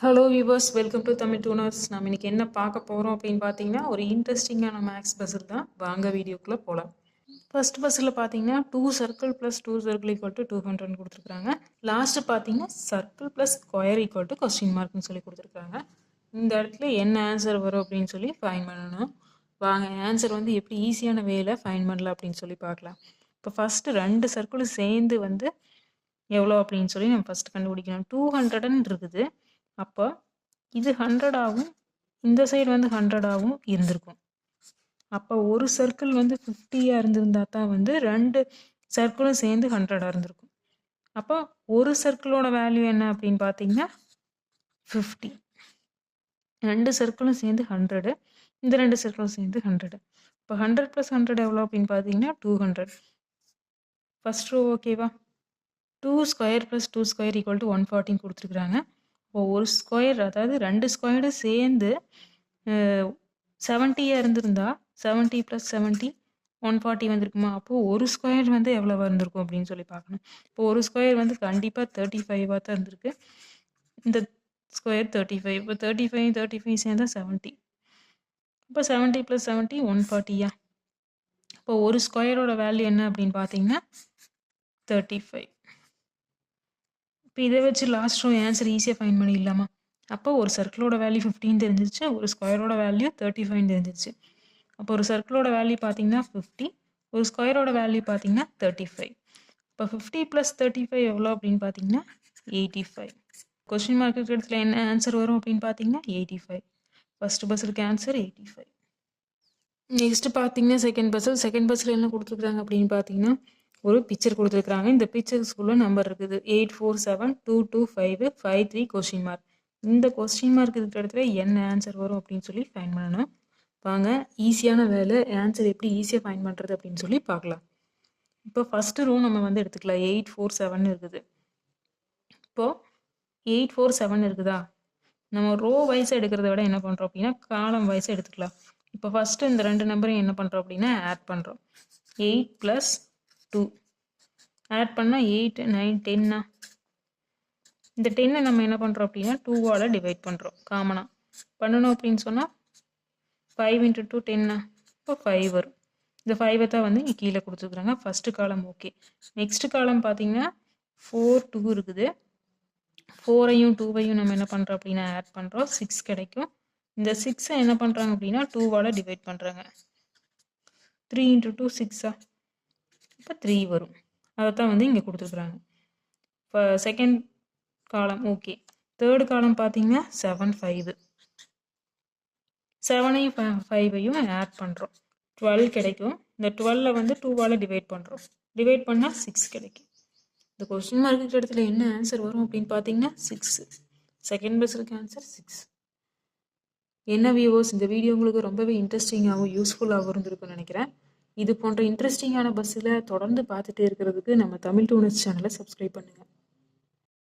Hello viewers, welcome to Tamil Tooners. நம்ம இன்னைக்கு என்ன பார்க்க போகிறோம் அப்படின்னு பார்த்தீங்கன்னா, ஒரு இன்ட்ரெஸ்டிங்கான மேக்ஸ் பசில் தான். வாங்க வீடியோக்குள்ளே போகலாம். ஃபர்ஸ்ட் பஸ்ஸில் பார்த்தீங்கன்னா 2 circle plus 2 circle equal to 200 கொடுத்துருக்காங்க. லாஸ்ட்டு பார்த்தீங்கன்னா circle plus square equal to question மார்க்னு சொல்லி கொடுத்துருக்காங்க. இந்த இடத்துல என்ன ஆன்சர் வரும் அப்படின்னு சொல்லி ஃபைன் பண்ணணும். வாங்க ஆன்சர் வந்து எப்படி ஈஸியான வேல ஃபைன் பண்ணலாம் அப்படின்னு சொல்லி பார்க்கலாம். இப்போ ஃபஸ்ட்டு 2 சர்க்கிளும் சேர்ந்து வந்து எவ்வளோ அப்படின்னு சொல்லி நம்ம ஃபஸ்ட்டு கண்டுபிடிக்கணும். 200 இருக்குது. அப்போ இது 100 ஆகும், இந்த சைடு வந்து 100 ஆகும் இருந்திருக்கும். அப்போ ஒரு சர்க்கிள் வந்து 50 இருந்திருந்தா தான் வந்து 2 சர்க்கிளும் சேர்ந்து 100 இருந்திருக்கும். அப்போ ஒரு சர்க்கிளோட வேல்யூ என்ன அப்படின்னு பார்த்தீங்கன்னா 50. 2 சர்க்கிளும் சேர்ந்து 100, இந்த 2 சர்க்கிளும் சேர்ந்து 100. இப்போ 100 + 100 எவ்வளோ அப்படின்னு பார்த்தீங்கன்னா 200. ஃபர்ஸ்ட் ரோ ஓகேவா? 2 ஸ்கொயர் + 2 ஸ்கொயர் ஈக்குவல் டு 140 கொடுத்துருக்குறாங்க. இப்போ ஒரு ஸ்கொயர், அதாவது 2 ஸ்கொயர்டு சேர்ந்து 70 இருந்திருந்தா 70 + 70 140 வந்திருக்குமா? அப்போது ஒரு ஸ்கொயர் வந்து எவ்வளோ வந்திருக்கும் அப்படின்னு சொல்லி பார்க்கணும். இப்போ ஒரு ஸ்கொயர் வந்து கண்டிப்பாக 35 தான் இருந்திருக்கு. இந்த ஸ்கொயர் 35. இப்போ 35 சேர்ந்தா 70. இப்போ 70 + 70 140. இப்போ ஒரு ஸ்கொயரோட வேல்யூ என்ன அப்படின்னு பார்த்தீங்கன்னா 35. இப்போ இதை வச்சு லாஸ்ட் ரோ ஆன்சர் ஈஸியாக ஃபைன் பண்ணிடலாமா? அப்போ ஒரு சர்க்கிளோட வேல்யூ 15 தெரிஞ்சிருச்சு, ஒரு ஸ்கொயரோட வேல்யூ 35 தெரிஞ்சிருச்சு. அப்போ ஒரு சர்க்கிளோட வேல்யூ பார்த்தீங்கன்னா 50, ஒரு ஸ்கொயரோட வேல்யூ பார்த்தீங்கன்னா 35. இப்போ 50 + 35 எவ்வளோ அப்படின்னு பார்த்தீங்கன்னா 85. கொஸ்டின் மார்க் இருக்கிற இடத்துல என்ன ஆன்சர் வரும் அப்படின்னு பார்த்தீங்கன்னா 85. ஃபர்ஸ்ட் பஸ்ஸுக்கு ஆன்சர் 85. நெக்ஸ்ட் பார்த்தீங்கன்னா செகண்ட் பஸ்ஸில் என்ன கொடுத்துருக்குறாங்க அப்படின்னு பார்த்தீங்கன்னா ஒரு பிக்சர் கொடுத்துருக்குறாங்க. இந்த பிக்சர்ஸ்குள்ள நம்பர் இருக்குது 847225553 கொஸ்டின் மார்க். இந்த கொஸ்டின் மார்க் இருக்கிற இடத்துல என்ன ஆன்சர் வரும் அப்படின்னு சொல்லி ஃபைன் பண்ணணும். வாங்க ஈஸியான வேலை ஆன்சர் எப்படி ஈஸியாக ஃபைன் பண்ணுறது அப்படின்னு சொல்லி பார்க்கலாம். இப்போ ஃபஸ்ட்டு ரோ நம்ம வந்து எடுத்துக்கலாம். 847 இருக்குது. இப்போது 847 இருக்குதா? நம்ம ரோ வைஸாக எடுக்கிறத விட என்ன பண்ணுறோம் அப்படின்னா காலம் வைஸாக எடுத்துக்கலாம். இப்போ ஃபஸ்ட்டு இந்த 2 நம்பரையும் என்ன பண்ணுறோம் அப்படின்னா ஆட் பண்ணுறோம். 8 + 2 ஆட் பண்ணால் 8 9 10. இந்த 10 நம்ம என்ன பண்ணுறோம் அப்படின்னா 2ஆல் டிவைட் பண்ணுறோம். காமனாக பண்ணணும் அப்படின்னு சொன்னால் 5 × 2 10. இப்போ 5 வரும். இந்த 5 தான் வந்து இங்கே கீழே கொடுத்துருக்குறாங்க. ஃபஸ்ட்டு காலம் ஓகே. நெக்ஸ்ட் காலம் பார்த்தீங்கன்னா 4 2 இருக்குது. 4ஐயும் 2ஐயும் நம்ம என்ன பண்ணுறோம் அப்படின்னா ஆட் பண்ணுறோம். 6 கிடைக்கும். இந்த 6ஐ என்ன பண்ணுறாங்க அப்படின்னா 2ஆல் டிவைட் பண்ணுறாங்க. 3 × 2 6. இப்போ 3 வரும். அதை தான் வந்து இங்கே கொடுத்துருக்குறாங்க. இப்போ செகண்ட் காலம் ஓகே. தேர்டு காலம் பார்த்தீங்கன்னா 7 5. 7ஐயும் 5ஐயும் ஆட் பண்ணுறோம். 12 கிடைக்கும். இந்த 12 வந்து 2ஆல் டிவைட் பண்ணுறோம். டிவைட் பண்ணால் 6 கிடைக்கும். இந்த கொஸ்டின் மார்க் இருக்கிற இடத்துல என்ன ஆன்சர் வரும் அப்படின்னு பார்த்தீங்கன்னா 6. செகண்ட் பஸ்ஸுக்கு ஆன்சர் 6. என்ன வியூவர்ஸ், இந்த வீடியோ உங்களுக்கு ரொம்பவே இன்ட்ரெஸ்டிங்காகவும் யூஸ்ஃபுல்லாகவும் இருந்திருக்குன்னு நினைக்கிறேன். இது போன்ற இன்ட்ரெஸ்டிங்கான பஸ்ஸில் தொடர்ந்து பார்த்துட்டே இருக்கிறதுக்கு நம்ம தமிழ் டூனர்ஸ் சேனலை சப்ஸ்கிரைப் பண்ணுங்கள்.